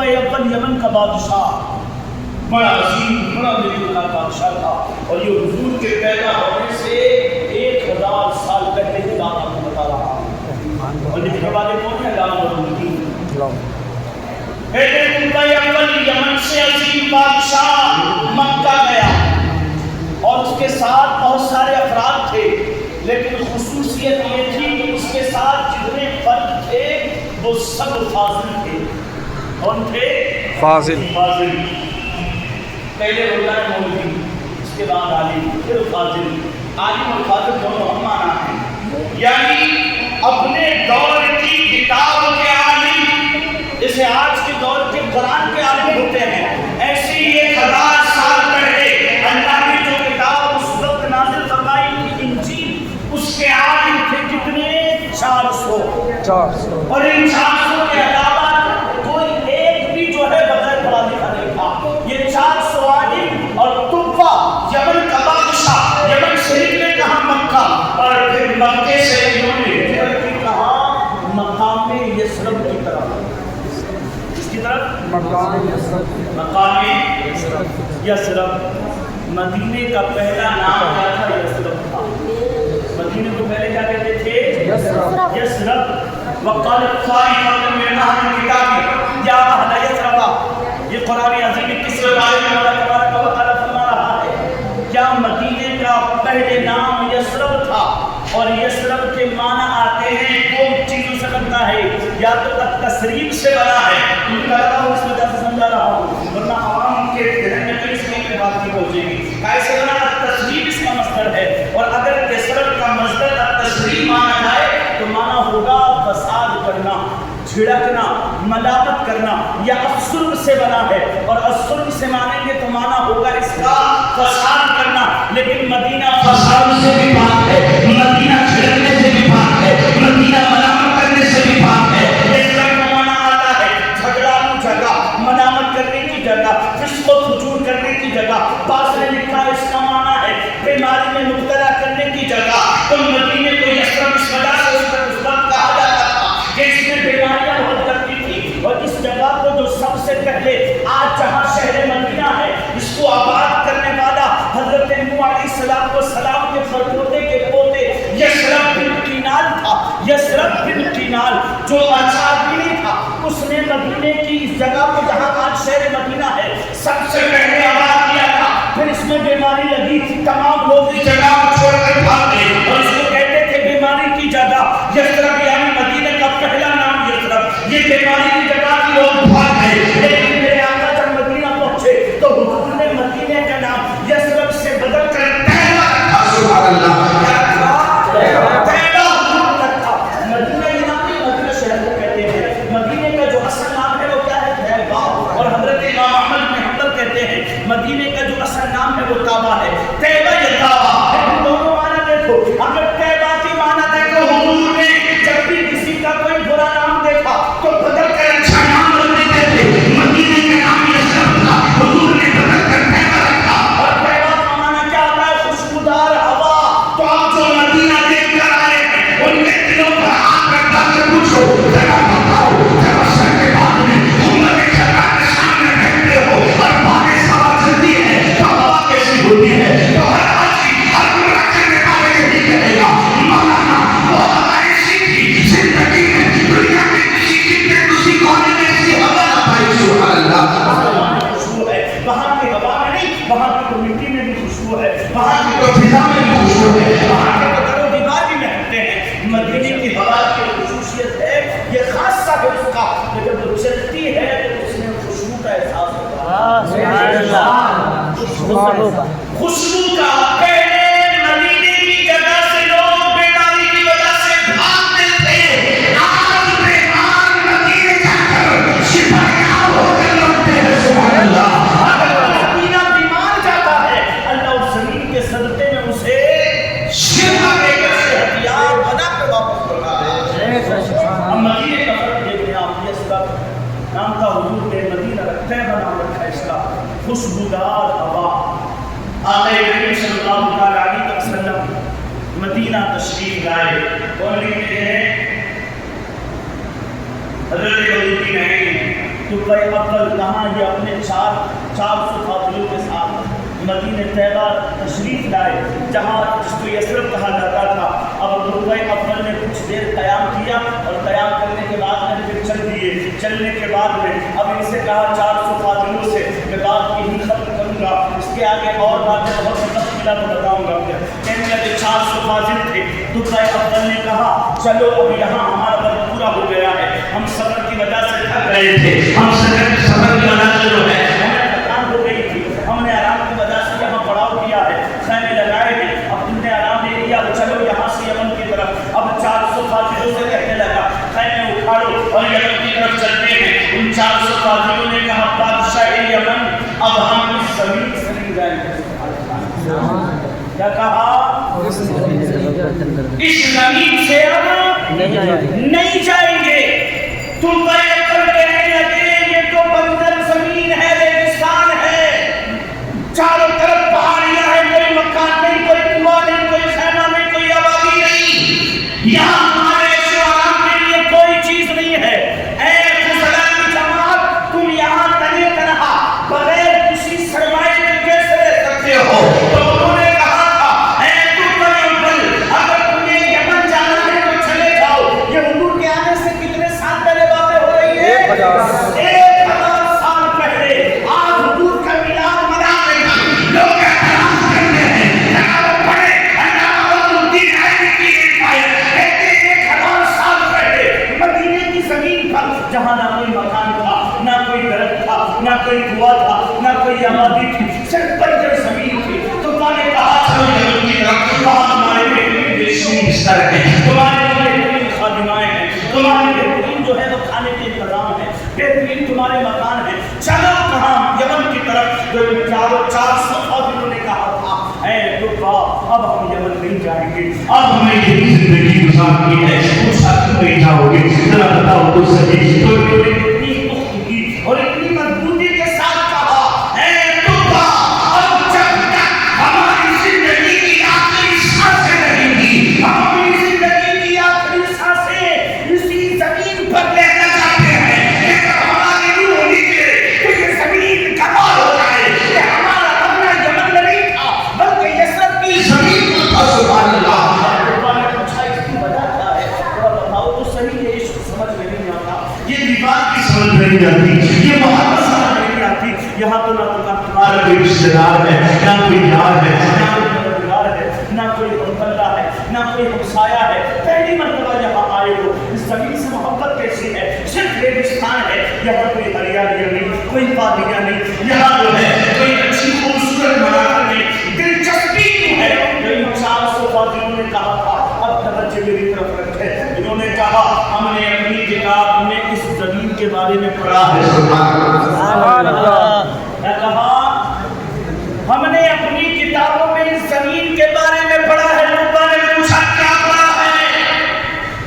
خلیفہ اول یمن کا بادشاہ بڑا عظیم بڑا نیک بادشاہ تھا، اور یہ حضور کے پیدا ہونے سے 1000 سال پہلے کی بات آپ کو بتا رہا ہوں۔ اور لکھنے والے کون ہیں؟ علامہ الدین۔ خلیفہ اول یمن سے عظیم بادشاہ مکہ گیا، اور اس کے ساتھ بہت سارے افراد تھے، لیکن خصوصیت یہ تھی کہ اس کے ساتھ جتنے فرد تھے وہ سب فاضل تھے۔ کون تھے؟ فاضل۔ پہلے ہوتا ہے مولوی، اس کے بعد عالم، پھر فاضل۔ عالم اور فاضل دونوں ہم مانا ہے، یعنی اپنے دور کی کتاب کے عالم، جیسے آج کے دور کے قرآن کے عالم ہوتے ہیں، ایسے ہی 1000 سال پہلے اللہ نے جو کتاب اس وقت نازل فرمائی انجیل، اس کے عالم تھے کتنے؟ 400۔ اور ان 400 کے علاوہ کوئی ایک بھی جو ہے بغیر پڑھا لکھا نہیں تھا۔ یہ 400 عالم اور طبہ یمن کا بادشاہ یمن شریف نے کہا مکہ، اور پھر مکے سے انہوں نے ہجرت کی کہا مقام یثرب کی طرف۔ کس کی طرف؟ مقام یثرب۔ مدینے کا پہلا نام کیا تھا؟ یثرب تھا۔ مدینے کو پہلے کیا کہتے تھے؟ یثرب۔ وقالت طائفۃ من اہل الکتاب یا اہل یثرب، یہ قرآن عظیم کس کے بارے میں اللہ تبارک و تعالیٰ فرما رہا ہے؟ کیا مدینے کا پہلے نام یثرب تھا؟ اور یثرب کے معنی آتے ہیں دو چیزوں سے بنتا ہے، یا تو تسریب سے بنا ہے، میں کہتا ہوں اس وجہ سے سمجھا رہا ہوں ورنہ عوام کے ذہن میں کئی سنوں کی بات نہیں پہنچے گی۔ کیسے بنا؟ تسریب اس کا مصدر ہے، اور اگر یثرب کا مصدر تسریب مانا جائے تو مانا ہوگا فساد کرنا، جھڑکنا، ملامت کرنا، یا السلم سے بنا ہے، اور السلم سے مانیں گے تو مانا ہوگا اس کا فساد کرنا، لیکن مدینہ فساد سے بھی پاک ہے، مدینہ جھڑکنے سے بھی پاک ہے، مدینہ ملامت کرنے سے بھی پاک ہے۔ یثرب کا مانا آتا ہے جھگڑالو جگہ، ملامت کرنے کی جگہ، فسق و فجور کرنے کی جگہ۔ پاس نے لکھا ہے اس کا مانا ہے بیماری میں مبتلا کرنے کی جگہ۔ تو مدینے کو یثرب اس وجہ سے اس وقت کہا جاتا تھا کہ اس میں بیماریاں بہت کرتی تھی، اور اس جگہ کو جو سب سے پہلے آج جہاں شہر مدینہ ہے اس کو آباد کرنے والا حضرت نوح علیہ السلام کے فرزند کے پوتے یثرب بن کینال تھا۔ یثرب بن کینال جو اچھادنی تھا، اس نے مدینے کی اس جگہ کو جہاں آج شہر مدینہ ہے سب سے پہلے آباد کیا تھا۔ پھر اس میں بیماری لگی، تمام لوگ اس جگہ کو چھوڑ کر بھاگ گئے، اور اس کو کہتے تھے بیماری کی جگہ یثرب، یعنی مدینہ کا پہلا نام یثرب۔ یہ بیماری کی جگہ کی لوگ بھاگ گئے، لیکن میرے آقا جب مدینہ پہنچے تو حضور نے مدینے کا نام یثرب سے بدل کر طیبہ رکھا۔ سبحان اللہ۔ طیبہ حضور رکھا۔ مدینہ یہ نام نہیں، مدینہ شہر کو کہتے ہیں۔ مدینے کا جو اصل نام ہے وہ کیا ہے؟ طیبہ۔ اور حضرت امام احمد بن حنبل کہتے ہیں مدینے کا جو اصل نام ہے وہ طابہ ہے۔ طیبہ یا طابہ، لیکن دونوں معنی دیکھو، اگر طیبہ کی معنی دیکھو، حضور نے جب بھی کسی کا کوئی برا نام دیکھا تو بدل کر اچھا نام رکھتے تھے۔ مدینے کا نام یثرب تھا، حضور نے بدل کر طیبہ رکھا۔ اور طیبہ کا معنی کیا ہوتا ہے؟ خوشبودار ہوا۔ تو آپ جو مدینہ دیکھ کر آئے ان کے دلوں پر ہاتھ رکھ کر پوچھو، ذرا بتاؤ، ذرا سر کے بعد میں عمر کے جگہ کے سامنے بیٹھتے ہو اور باتیں سوا چلتی ہے تو ہوا کیسی ہوتی ہے؟ تو ہر آدمی ہر برا کرنے والے یہی کہے گا مولانا وہ ہوا ایسی تھی زندگی میں، دنیا میں کسی چیز میں کسی کونے میں ایسی ہوا نہ پائی۔ سبحان اللہ۔ خوشبو ہے وہاں کی ہوا میں نہیں، وہاں کی تو مٹی میں بھی خوشبو ہے، وہاں کی تو فضا میں بھی خوشبو ہے، وہاں کے تو در و دیوار بھی مہکتے ہیں۔ مدینے کی ہوا کی خصوصیت ہے یہ خاصہ ہے اس کا، لیکن جب چلتی ہے تو اس میں خوشبو کا احساس ہوتا ہے۔ خوشبو کا پہلے مدینے کی جگہ سے لوگ بیماری کی وجہ سے بھاگتے تھے، آج بیمار مدینے جا کر شفایاب ہو کر لوٹتے ہیں۔ سبحان اللہ۔ اگر مدینہ بیمار جاتا ہے اللہ اس زمین کے صدقے میں اسے شفا دے کر صحتیاب بنا کر واپس لوٹا ہے۔ ہم مدینے کا فرق دیکھتے ہیں، آپ یثرب نام کا حضور نے مدینہ طیبہ نام رکھا اس کا، خوشبودار ہوا۔ آقا کریم صلی اللہ علیہ وسلم مدینہ تشریف لائے، اور لکھتے ہیں حضرت الدین تو بے عقل کہاں یہ اپنے 400 قافلوں کے ساتھ مدینہ طیبہ تشریف لائے جہاں جس کو یثرب کہا جاتا تھا. اب ربع اول نے کچھ دیر قیام کیا اور قیام کرنے کے بعد میں پھر چل دیے. چلنے کے بعد میں اب ان سے کہا 400 قافلوں سے میں بات یہی ختم کروں گا, اس کے آگے اور باتیں بہت وقت ملا تو بتاؤں گا. کہنے لگے 400 فاضل تھے. ربع اول نے کہا چلو اب یہاں ہمارا وقت پورا ہو گیا ہے, ہم سفر کی وجہ سے تھک گئے تھے, ہم سفر کی وجہ سے جو ہے ہمیں تھکان ہو گئی تھی, ہم نے آرام کی وجہ سے یہاں پڑاؤ کیا ہے, خیمے لگائے ہیں, اب تم نے آرام لے لیا, چلو یہاں سے یمن کی طرف. اب 400 فاضلوں سے کہنے لگا خیمے اٹھاڑو اور یمن کی طرف چلتے ہیں. ان 400 فاضلوں نے کہا بادشاہ یمن اب ہم اس زمین سے نہیں جائیں گے. کیا کہا؟ اس زمین سے اب نہیں جائیں گے. تم کہنے لگے یہ تو بنجر زمین ہے, ریگستان ہے, چاروں طرف پہاڑیاں ہیں, کوئی مکان نہیں, کوئی کنواں نہیں, کوئی خیمہ نہیں, کوئی آبادی نہیں, یہاں ہمارے آرام کے لیے کوئی چیز نہیں ہے. اے فضلاء کی جماعت, تم یہاں تنے تنہا بغیر کسی سرمایے کے کیسے رہ سکتے ہو؟ تو انہوں نے کہا تھا اے ربع اول, اگر تمہیں یمن جانا ہے تو چلے جاؤ. یہ حضور کے آنے سے کتنے سال پہلے باتیں ہو رہی ہیں؟ 1000 سال پہلے. آج حضور کا میلاد منانے کا لوگ اعتراض کرتے ہیں, جناب پڑھے علامہ الدین ایوبی کی روایت کہتے ہیں 1000 سال پہلے مدینے کی زمین پر جہاں نہ کوئی مکان تھا, نہ کوئی درخت تھا, نہ کوئی کنواں تھا, نہ کوئی آبادی تھی, صرف بنجر زمین تھی. تو میں نے کہا چلو یمن کی طرف, وہاں ہمارے بہترین دیشی بستر ہیں, تمہارے بہترین خادمائیں ہیں, تمہارے بہترین جو ہے وہ کھانے کے انتظام ہے, بہترین تمہارے مکان ہیں, چلو کہاں یمن کی طرف. جو 400 فاضلوں نے کہا تھا اے ربع اب ہم یمن نہیں جائیں گے, اب ہمیں یہی زندگی گزارنی ہے. وہ ساتھ نہیں جاؤ گے, ذرا بتاؤ تو صحیح. تو انہوں نے اتنی پختگی اور اتنی مضبوطی کے ساتھ کہا اے ربع اب جب تک ہماری زندگی کی آخری سانسیں رہیں گی, ہم اپنی زندگی کی آخری سانسیں اسی زمین پر لینا چاہتے ہیں. یہ جب ہماری روح نکلے تو یہ زمین کمال ہو جائے. یہ ہمارا اپنا یمن نہیں تھا بلکہ یثرب کی زمین تھا. سبحان اللہ. ربع نے پوچھا اس کی وجہ کیا ہے, تھوڑا بتاؤ تو صحیح. یہ عشق سمجھ میں نہیں آتا, یہ دیوار کی سمجھ میں نہیں آتی, یہ محبت سمجھ میں نہیں آتی. یہاں تو نہ تمہارا کوئی رشتے دار ہے, نہ کوئی یار ہے, نہ کوئی مددگار ہے, نہ کوئی ہمدردہ ہے, نہ کوئی ہمسایہ ہے. پہلی مرتبہ یہاں آئے ہو, اس زمین سے محبت کیسی ہے؟ صرف ریگستان ہے, یہاں کوئی ہریالیاں نہیں, کوئی وادیاں نہیں, یہاں جو ہے کوئی اچھی خوبصورت مناظر نہیں. دلچسپی کیوں ہے؟ 400 فاضلوں نے کہا تھا اب توجہ میری طرف رکھے. انہوں نے کہا ہم نے اپنی کتاب میں اس زمین کے بارے میں پڑھا ہے. سبحان اللہ. کیا کہا؟ ہم نے اپنی کتابوں میں اس زمین کے بارے میں پڑھا ہے. ربع نے پوچھا کیا پڑھا ہے؟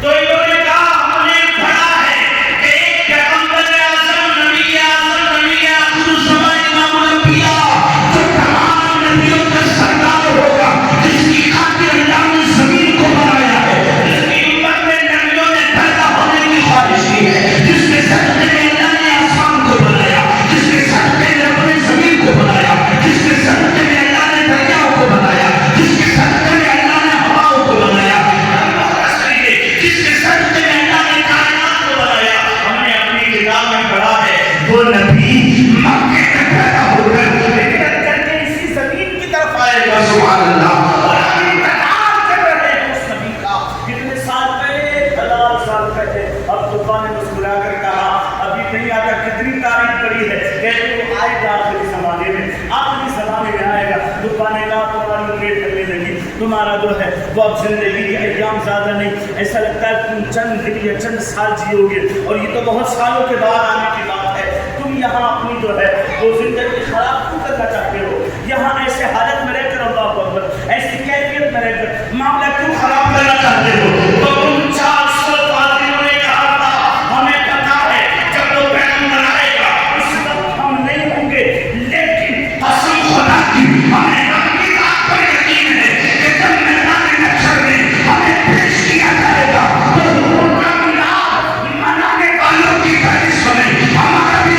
تو انہوں نے کہا ہم نے پڑھا ہے کہ ایک پیغمبر اعظم, نبی اعظم, نبی آخر الزمان, امام الانبیاء, جو تمام نبیوں کا سردار ہوگا, جس کی خاطر اللہ نے زمین کو بنایا ہے, جس کی امت میں نبیوں نے پیدا ہونے کی خواہش کی ہے, جس کے صدقے میں اللہ نے آسمان کو بنایا, جس کے صدقے میں اللہ نے زمین کو بنایا, جس کے صدقے میں اللہ نے دریاؤں کو بنایا, جس کے صدقے میں اللہ نے ہواؤں کو بنایا, جس کے صدقے میں اللہ نے کائنات کو بنایا. ہم نے اپنی کتاب میں پڑھا ہے وہ نبی مکے میں پیدا ہو کر ہجرت کر کے اسی زمین کی طرف آئے گا. سبحان اللہ. اور ہم انتظار کر رہے ہیں اس نبی کا. کتنے سال پہلے؟ 1000 سال پہلے. اب ربع نے مسکرا کر کہا ابھی نہیں آتا. کتنی تاریخ پڑی ہے؟ کہتے وہ آئے گا آخری زمانے میں, آخری زمانے میں آئے گا. ربع نے کہا تمہاری امید کرنے لگی, تمہارا جو ہے وہ اب زندگی کے ایام زیادہ نہیں, ایسا لگتا ہے تم چند دن یا چند سال جیو گے, اور یہ تو بہت سالوں کے بعد آنے کی بات ہے. تم یہاں اپنی جو ہے وہ زندگی خراب کیوں کرنا چاہتے ہو؟ یہاں ایسے حالت میں رہ کر, اللہ اکبر, ایسی کیفیت میں رہ کر معاملہ کیوں خراب کرنا چاہتے ہو؟ تو تم 400 فاضلوں نے کہا تھا ہمیں پتا ہے جب وہ پیغمبر آئے گا اس وقت ہم نہیں ہوں گے, لیکن قسم خدا کی ہمیں اپنی بات پر یقین ہے کہ جب میدان محشر میں ہمیں پیش کیا جائے گا تو حضور کا میلاد منانے والوں کی فہرست میں ہمارا بھی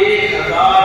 1000